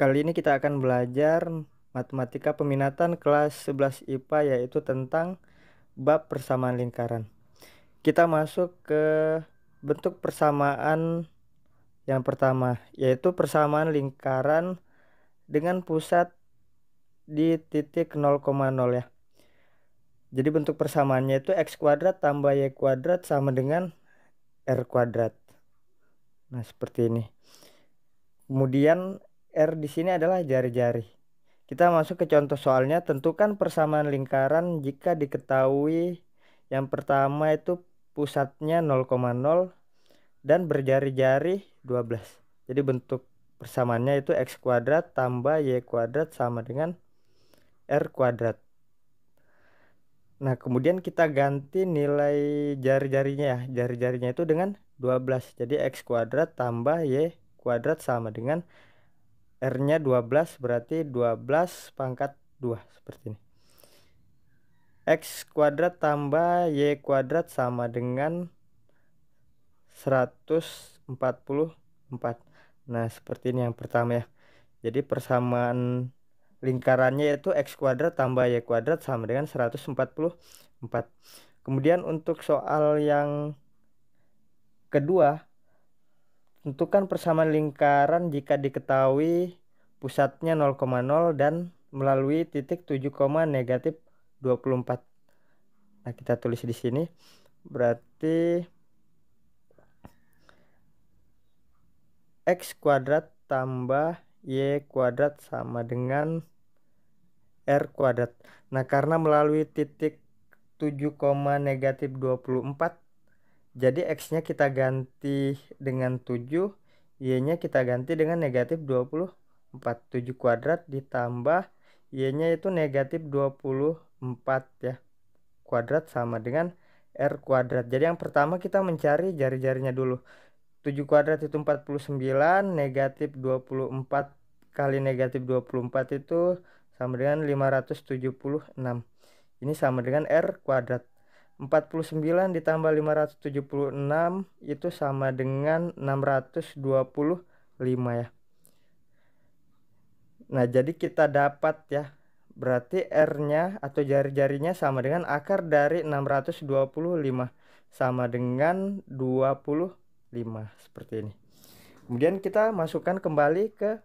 Kali ini kita akan belajar matematika peminatan kelas 11 IPA, yaitu tentang bab persamaan lingkaran. Kita masuk ke bentuk persamaan yang pertama, yaitu persamaan lingkaran dengan pusat di titik 0,0 ya. Jadi bentuk persamaannya itu x kuadrat tambah y kuadrat sama dengan r kuadrat. Nah, seperti ini. Kemudian R di sini adalah jari-jari. Kita masuk ke contoh soalnya. Tentukan persamaan lingkaran jika diketahui yang pertama itu pusatnya 0,0 dan berjari-jari 12. Jadi bentuk persamaannya itu x kuadrat tambah y kuadrat sama dengan r kuadrat. Nah, kemudian kita ganti nilai jari-jarinya ya. Jari-jarinya itu dengan 12. Jadi x kuadrat tambah y kuadrat sama dengan R-nya 12, berarti 12 pangkat 2 seperti ini. X kuadrat tambah Y kuadrat sama dengan 144. Nah, seperti ini yang pertama ya. Jadi persamaan lingkarannya yaitu X kuadrat tambah Y kuadrat sama dengan 144. Kemudian untuk soal yang kedua, tentukan persamaan lingkaran jika diketahui pusatnya 0,0 dan melalui titik 7, negatif 24. Nah, kita tulis di sini. Berarti x kuadrat tambah y kuadrat sama dengan r kuadrat. Nah, karena melalui titik 7, negatif 24, jadi x-nya kita ganti dengan 7, y-nya kita ganti dengan negatif 24. 7 kuadrat ditambah y-nya itu negatif 24 ya. Kuadrat sama dengan r kuadrat. Jadi yang pertama kita mencari jari-jarinya dulu. 7 kuadrat itu 49, negatif 24 kali negatif 24 itu sama dengan 576. Ini sama dengan r kuadrat. 49 ditambah 576 itu sama dengan 625 ya. Nah, jadi kita dapat ya, berarti R-nya atau jari-jarinya sama dengan akar dari 625 sama dengan 25 seperti ini. Kemudian kita masukkan kembali ke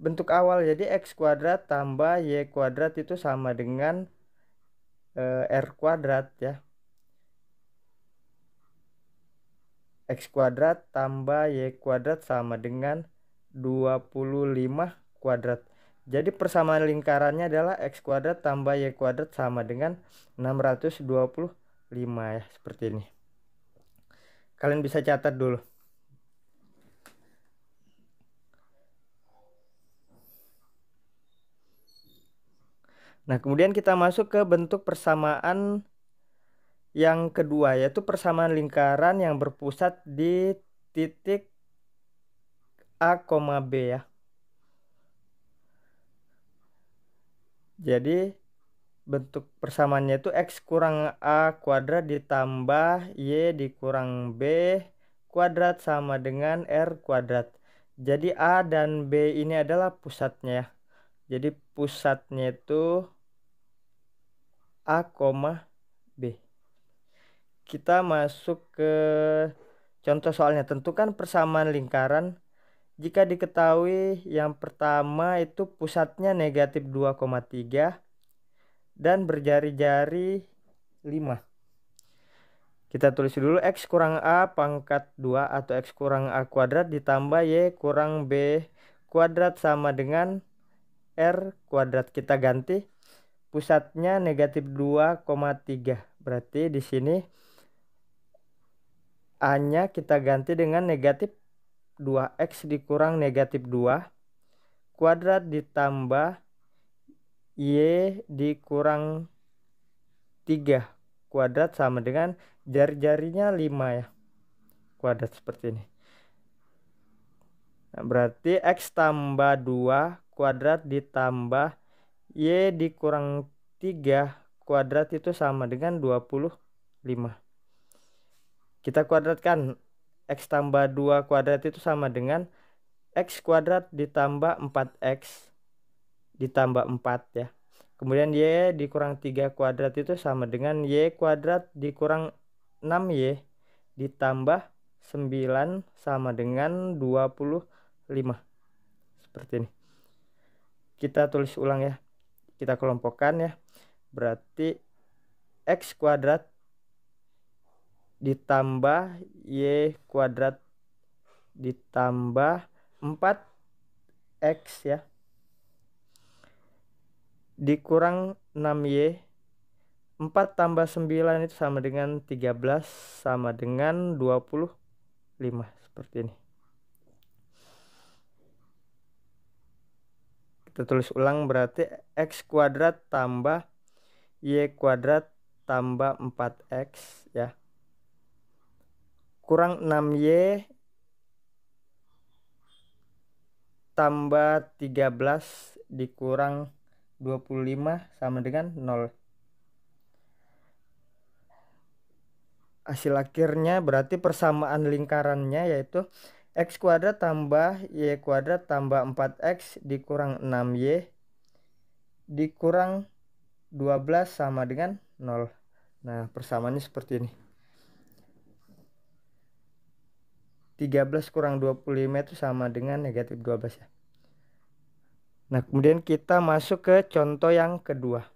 bentuk awal. Jadi x kuadrat tambah y kuadrat itu sama dengan r kuadrat ya. X kuadrat tambah y kuadrat sama dengan 25 kuadrat. Jadi persamaan lingkarannya adalah x kuadrat tambah y kuadrat sama dengan 625 ya, seperti ini. Kalian bisa catat dulu. Nah, kemudian kita masuk ke bentuk persamaan yang kedua, yaitu persamaan lingkaran yang berpusat di titik A, B ya. Jadi bentuk persamaannya itu x kurang a kuadrat ditambah y dikurang b kuadrat sama dengan r kuadrat. Jadi a dan b ini adalah pusatnya ya. Jadi pusatnya itu a, b. Kita masuk ke contoh soalnya. Tentukan persamaan lingkaran jika diketahui yang pertama itu pusatnya negatif 2,3 dan berjari-jari 5. Kita tulis dulu x kurang a pangkat 2 atau x kurang a kuadrat ditambah y kurang b kuadrat sama dengan r kuadrat. Kita ganti pusatnya negatif 2,3. Berarti di sini a-nya kita ganti dengan negatif 2x dikurang negatif 2 kuadrat ditambah y dikurang 3 kuadrat sama dengan jari-jarinya 5 ya, kuadrat seperti ini. Nah, berarti x tambah 2 kuadrat ditambah y dikurang 3 kuadrat itu sama dengan 25. Kita kuadratkan. X tambah 2 kuadrat itu sama dengan X kuadrat ditambah 4X ditambah 4 ya. Kemudian Y dikurang 3 kuadrat itu sama dengan Y kuadrat dikurang 6Y ditambah 9 sama dengan 25. Seperti ini. Kita tulis ulang ya. Kita kelompokkan ya. Berarti X kuadrat ditambah Y kuadrat ditambah 4X ya dikurang 6Y. 4 tambah 9 itu sama dengan 13 sama dengan 25. Seperti ini. Kita tulis ulang, berarti X kuadrat tambah Y kuadrat tambah 4X ya kurang 6Y tambah 13 dikurang 25 sama dengan 0. Hasil akhirnya berarti persamaan lingkarannya yaitu X kuadrat tambah Y kuadrat tambah 4X dikurang 6Y dikurang 12 sama dengan 0. Nah, persamaannya seperti ini. 13 kurang 25 itu sama dengan negatif 12 ya. Nah, kemudian kita masuk ke contoh yang kedua.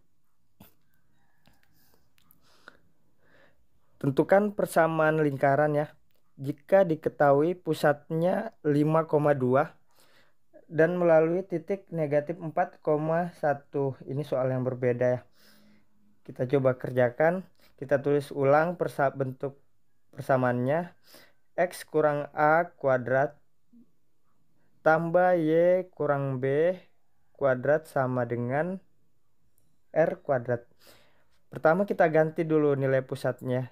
Tentukan persamaan lingkaran ya. Jika diketahui pusatnya 5,2 dan melalui titik negatif 4,1. Ini soal yang berbeda ya. Kita coba kerjakan. Kita tulis ulang bentuk persamaannya. X kurang A kuadrat tambah Y kurang B kuadrat sama dengan R kuadrat. Pertama kita ganti dulu nilai pusatnya.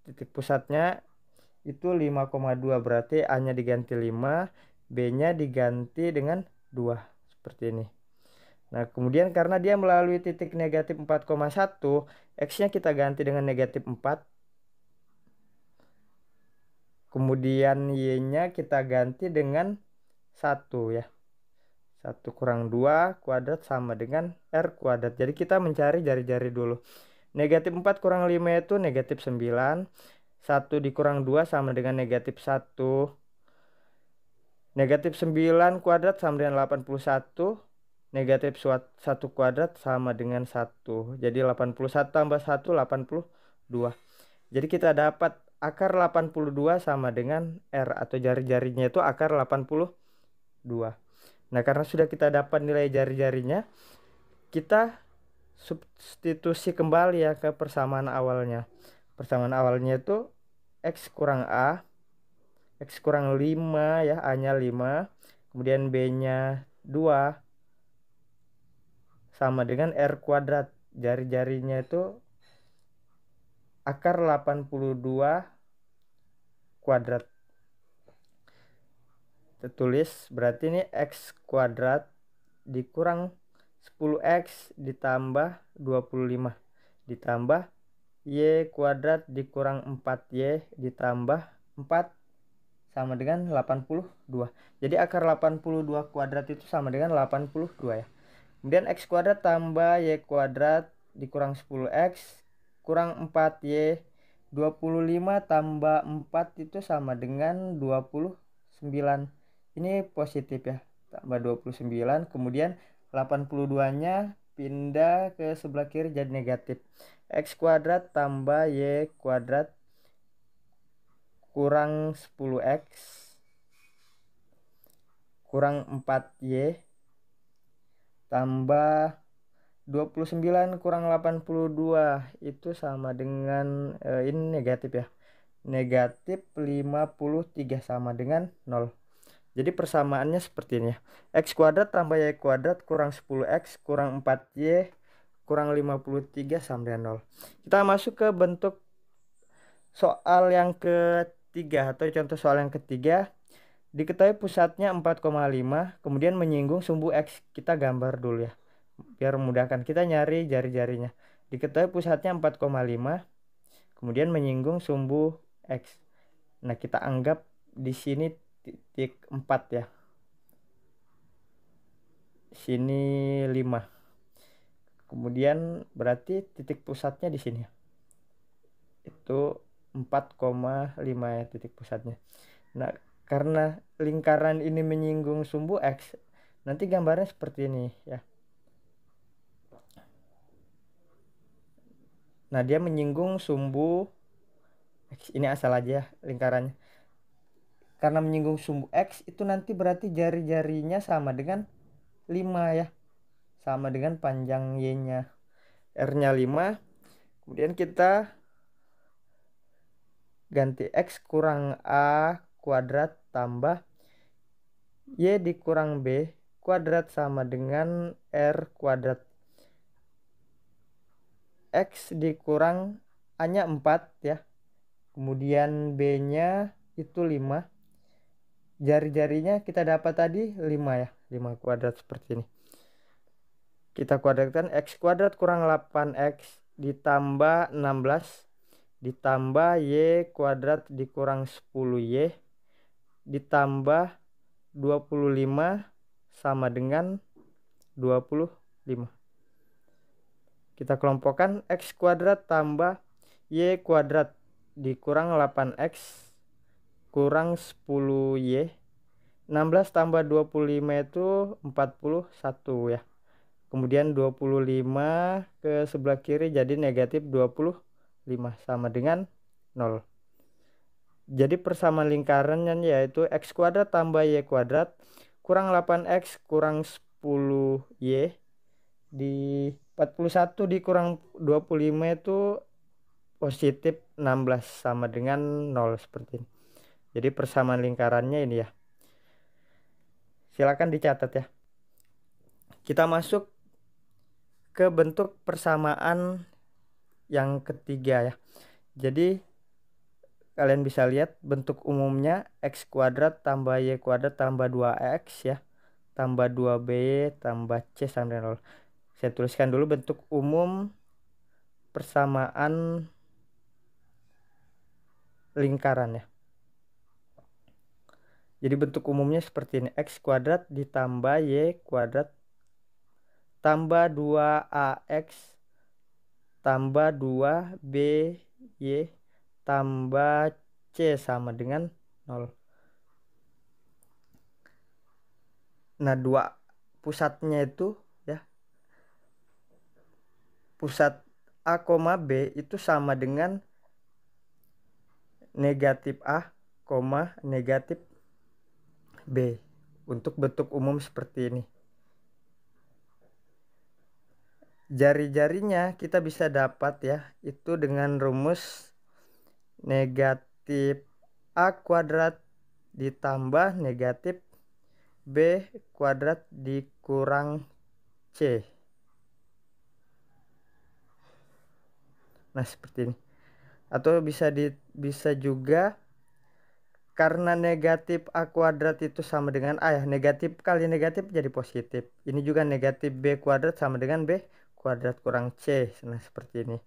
Titik pusatnya itu 5,2, berarti A-nya diganti 5, B-nya diganti dengan 2 seperti ini. Nah, kemudian karena dia melalui titik negatif 4,1, X-nya kita ganti dengan negatif 4. Kemudian Y-nya kita ganti dengan 1 ya. 1 kurang 2 kuadrat sama dengan R kuadrat. Jadi kita mencari jari-jari dulu. Negatif 4 kurang 5 itu negatif 9. 1 dikurang 2 sama dengan negatif 1. Negatif 9 kuadrat sama dengan 81. Negatif 1 kuadrat sama dengan 1. Jadi 81 tambah 1, 82. Jadi kita dapat akar 82 sama dengan R, atau jari-jarinya itu akar 82. Nah, karena sudah kita dapat nilai jari-jarinya, kita substitusi kembali ya ke persamaan awalnya. Persamaan awalnya itu X kurang A, X kurang 5 ya, A-nya 5, kemudian B-nya 2 sama dengan R kuadrat. Jari-jarinya itu akar 82 kuadrat. Kita tulis berarti ini X kuadrat dikurang 10X ditambah 25 ditambah Y kuadrat dikurang 4Y ditambah 4 sama dengan 82. Jadi akar 82 kuadrat itu sama dengan 82 ya. Kemudian X kuadrat tambah Y kuadrat dikurang 10X kurang 4Y. 25 tambah 4 itu sama dengan 29. Ini positif ya. Tambah 29. Kemudian 82-nya pindah ke sebelah kiri jadi negatif. X kuadrat tambah Y kuadrat kurang 10X kurang 4Y tambah 29 kurang 82 itu sama dengan ini negatif ya. Negatif 53 sama dengan 0. Jadi persamaannya seperti ini ya. X kuadrat tambah Y kuadrat kurang 10X kurang 4Y kurang 53 sama dengan 0. Kita masuk ke bentuk soal yang ketiga atau contoh soal yang ketiga. Diketahui pusatnya 4,5 kemudian menyinggung sumbu X. Kita gambar dulu ya, biar memudahkan kita nyari jari-jarinya. Diketahui pusatnya 4,5 kemudian menyinggung sumbu X. Nah, kita anggap di sini titik 4 ya. Sini 5. Kemudian berarti titik pusatnya di sini. Itu 4,5 ya titik pusatnya. Nah, karena lingkaran ini menyinggung sumbu X, nanti gambarnya seperti ini ya. Nah, dia menyinggung sumbu X. Ini asal aja lingkarannya. Karena menyinggung sumbu X, itu nanti berarti jari-jarinya sama dengan 5 ya. Sama dengan panjang Y-nya. R-nya 5. Kemudian kita ganti X kurang A kuadrat tambah Y dikurang B kuadrat sama dengan R kuadrat. X dikurang A-nya 4 ya. Kemudian B-nya itu 5. Jari-jarinya kita dapat tadi 5 ya. 5 kuadrat seperti ini. Kita kuadratkan X kuadrat kurang 8X ditambah 16 ditambah Y kuadrat dikurang 10Y ditambah 25 sama dengan 25. Kita kelompokkan X kuadrat tambah Y kuadrat dikurang 8X kurang 10Y. 16 tambah 25 itu 41 ya. Kemudian 25 ke sebelah kiri jadi negatif 25 sama dengan 0. Jadi persamaan lingkarannya yaitu X kuadrat tambah Y kuadrat kurang 8X kurang 10Y di 41 dikurang 25 itu positif 16 sama dengan 0 seperti ini. Jadi persamaan lingkarannya ini ya. Silakan dicatat ya. Kita masuk ke bentuk persamaan yang ketiga ya. Jadi kalian bisa lihat bentuk umumnya X kuadrat tambah Y kuadrat tambah 2X ya. Tambah 2B tambah C sama dengan 0. Saya tuliskan dulu bentuk umum persamaan lingkaran ya. Jadi bentuk umumnya seperti ini. X kuadrat ditambah Y kuadrat tambah 2AX tambah 2BY tambah C sama dengan 0. Nah, dua pusatnya itu ya. Pusat A, B itu sama dengan negatif A, negatif B. Untuk bentuk umum seperti ini. Jari-jarinya kita bisa dapat ya, itu dengan rumus negatif A kuadrat ditambah negatif B kuadrat dikurang C. Nah, seperti ini. Atau bisa juga karena negatif A kuadrat itu sama dengan A ya, negatif kali negatif jadi positif. Ini juga negatif B kuadrat sama dengan B kuadrat kurang C. Nah, seperti ini.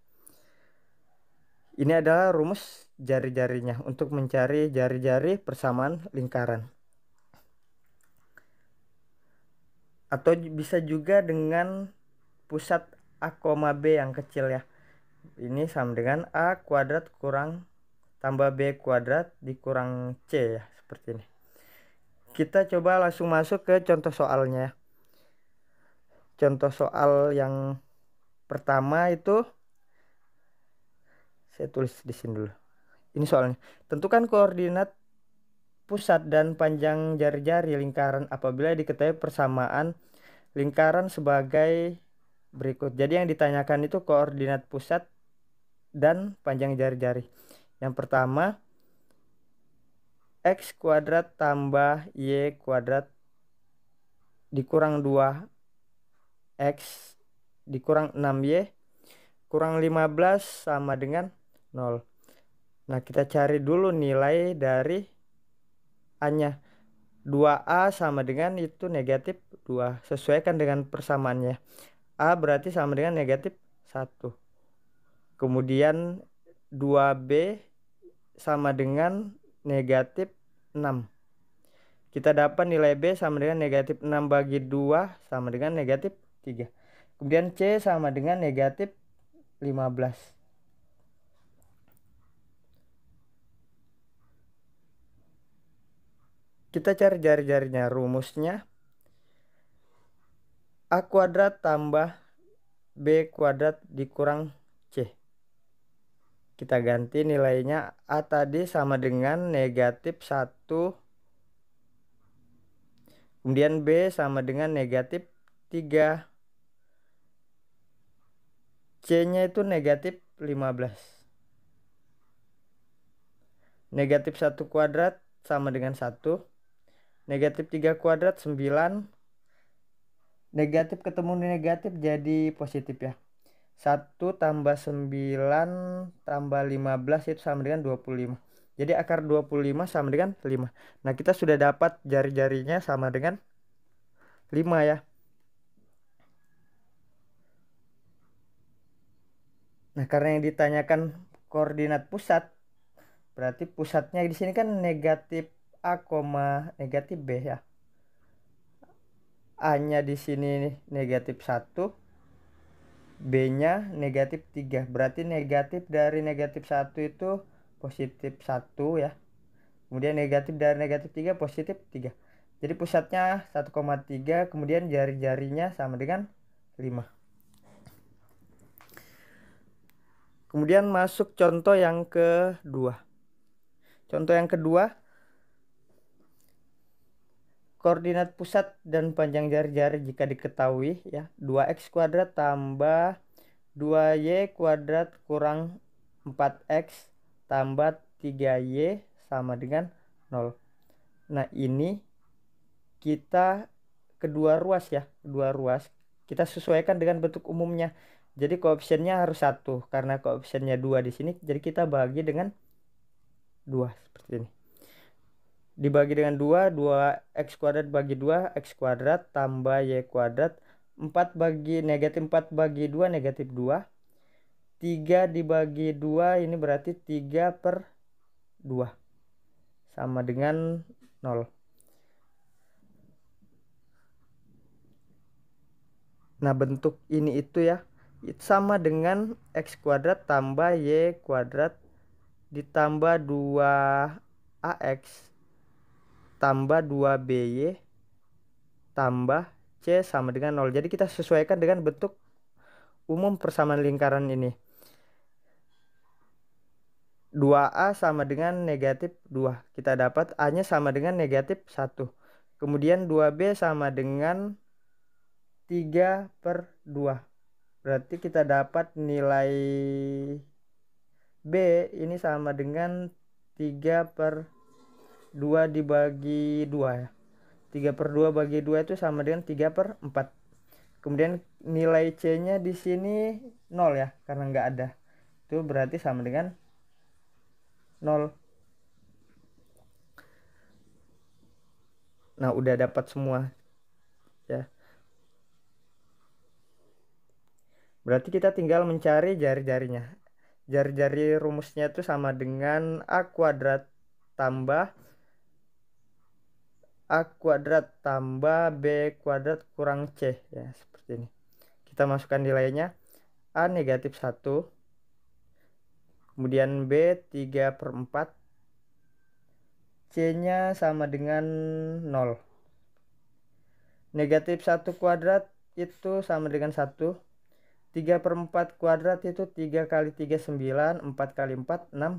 Ini adalah rumus jari-jarinya untuk mencari jari-jari persamaan lingkaran. Atau bisa juga dengan pusat A, B yang kecil ya. Ini sama dengan A kuadrat kurang tambah B kuadrat dikurang C ya, seperti ini. Kita coba langsung masuk ke contoh soalnya. Contoh soal yang pertama itu saya tulis di sini dulu. Ini soalnya. Tentukan koordinat pusat dan panjang jari-jari lingkaran apabila diketahui persamaan lingkaran sebagai berikut. Jadi yang ditanyakan itu koordinat pusat dan panjang jari-jari. Yang pertama, X kuadrat tambah Y kuadrat dikurang 2X dikurang 6Y kurang 15 sama dengan 0. Nah, kita cari dulu nilai dari A-nya. 2A sama dengan itu negatif 2. Sesuaikan dengan persamaannya. A berarti sama dengan negatif 1. Kemudian 2B sama dengan negatif 6. Kita dapat nilai B sama dengan negatif 6 bagi 2 sama dengan negatif 3. Kemudian C sama dengan negatif 15. Kita cari jari-jarinya. Rumusnya A kuadrat tambah B kuadrat dikurang C. Kita ganti nilainya. A tadi sama dengan negatif 1. Kemudian B sama dengan negatif 3. C-nya itu negatif 15. Negatif 1 kuadrat sama dengan 1. Negatif 3 kuadrat 9. Negatif ketemu negatif jadi positif ya. 1 tambah 9 tambah 15 itu sama dengan 25. Jadi akar 25 sama dengan 5. Nah, kita sudah dapat jari-jarinya sama dengan 5 ya. Nah, karena yang ditanyakan koordinat pusat, berarti pusatnya di sini kan negatif A, negatif B ya. A-nya di sini negatif 1, B-nya negatif 3. Berarti negatif dari negatif 1 itu positif 1 ya. Kemudian negatif dari negatif 3 positif 3. Jadi pusatnya 1,3, kemudian jari-jarinya sama dengan 5. Kemudian masuk contoh yang kedua. Contoh yang kedua, koordinat pusat dan panjang jari-jari jika diketahui ya. 2x kuadrat tambah 2y kuadrat kurang 4x tambah 3y sama dengan 0. Nah, ini kita kedua ruas ya. Kedua ruas kita sesuaikan dengan bentuk umumnya. Jadi koefisiennya harus 1 karena koefisiennya 2 di sini. Jadi kita bagi dengan 2 seperti ini. Dibagi dengan 2, 2x kuadrat bagi 2, x kuadrat tambah y kuadrat. 4 bagi negatif 4 bagi 2 negatif 2. 3 dibagi 2 ini berarti 3 per 2 sama dengan 0. Nah, bentuk ini itu ya sama dengan x kuadrat tambah y kuadrat ditambah 2ax tambah 2by tambah c sama dengan 0. Jadi kita sesuaikan dengan bentuk umum persamaan lingkaran ini. 2a sama dengan negatif 2. Kita dapat a-nya sama dengan negatif 1. Kemudian 2b sama dengan 3 per 2. Berarti kita dapat nilai B ini sama dengan 3 per 2 dibagi 2 ya. 3 per 2 bagi 2 itu sama dengan 3 per 4. Kemudian nilai C-nya di sini 0 ya, karena nggak ada. Itu berarti sama dengan 0. Nah, udah dapat semua ya. Berarti kita tinggal mencari jari-jarinya. Jari-jari rumusnya itu sama dengan A kuadrat tambah A kuadrat tambah B kuadrat kurang C ya, seperti ini. Kita masukkan nilainya. A negatif 1, kemudian B 3 per 4, C nya sama dengan 0. Negatif 1 kuadrat itu sama dengan 1. 3 per 4 kuadrat itu 3 kali 3 9, 4 kali 4 16.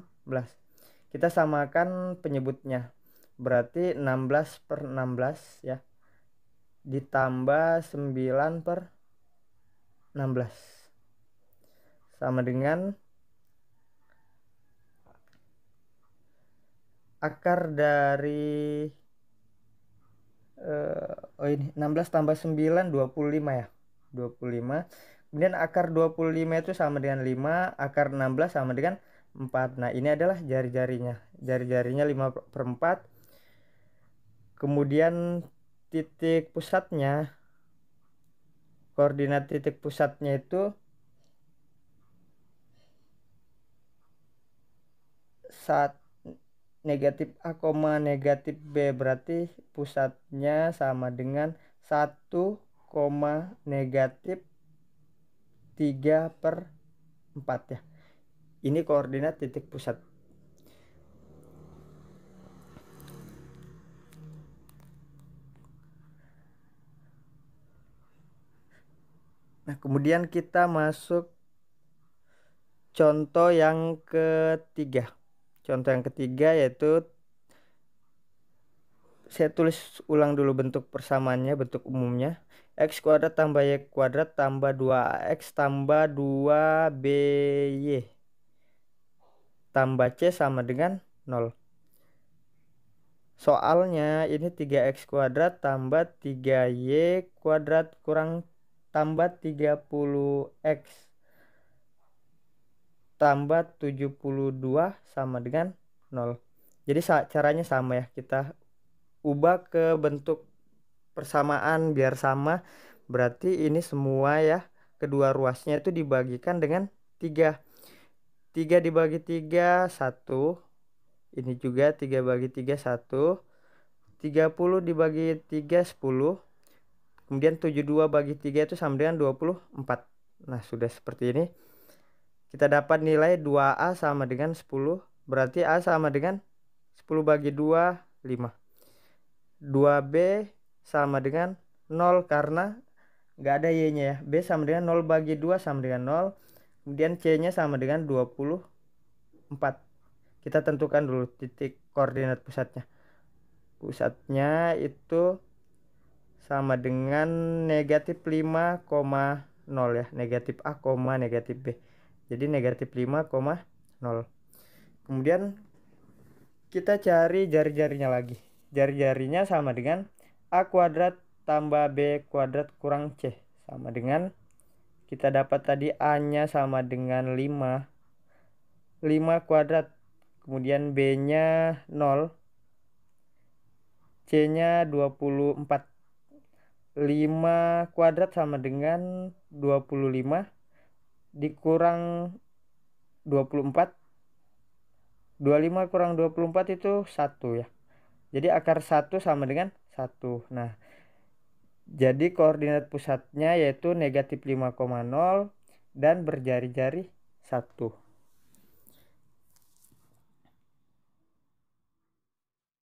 Kita samakan penyebutnya. Berarti 16 per 16 ya. Ditambah 9 per 16. Sama dengan akar dari ini 16 tambah 9 25 ya. 25. Kemudian akar 25 itu sama dengan 5, akar 16 sama dengan 4. Nah, ini adalah jari-jarinya. Jari-jarinya 5 per 4. Kemudian titik pusatnya, koordinat titik pusatnya itu negatif A, negatif B, berarti pusatnya sama dengan 1, negatif 3/4 ya. Ini koordinat titik pusat. Nah, kemudian kita masuk contoh yang ketiga. Contoh yang ketiga yaitu, saya tulis ulang dulu bentuk persamaannya, bentuk umumnya. X kuadrat tambah Y kuadrat tambah 2AX tambah 2BY tambah C sama dengan 0. Soalnya ini 3X kuadrat tambah 3Y kuadrat kurang tambah 30X tambah 72 sama dengan 0. Jadi caranya sama ya, kita ubah ke bentuk persamaan biar sama. Berarti ini semua ya, kedua ruasnya itu dibagikan dengan 3. 3 dibagi 3 1. Ini juga 3 bagi 3 1. 30 dibagi 3 10. Kemudian 72 bagi 3 itu sama dengan 24. Nah, sudah seperti ini. Kita dapat nilai 2A sama dengan 10. Berarti A sama dengan 10 bagi 2 5. 2B sama dengan 0 karena nggak ada Y-nya ya. B sama dengan 0 bagi 2 sama dengan 0. Kemudian C-nya sama dengan 24. Kita tentukan dulu titik koordinat pusatnya. Pusatnya itu sama dengan negatif 5,0 ya. Negatif A, negatif B. Jadi negatif 5,0. Kemudian kita cari jari-jarinya lagi. Jari-jarinya sama dengan A kuadrat tambah B kuadrat kurang C. Sama dengan, kita dapat tadi A-nya sama dengan 5. 5 kuadrat. Kemudian B-nya 0. C-nya 24. 5 kuadrat sama dengan 25 dikurang 24. 25 kurang 24 itu 1 ya. Jadi akar 1 sama dengan 1. Nah, jadi koordinat pusatnya yaitu negatif 5,0 dan berjari-jari 1.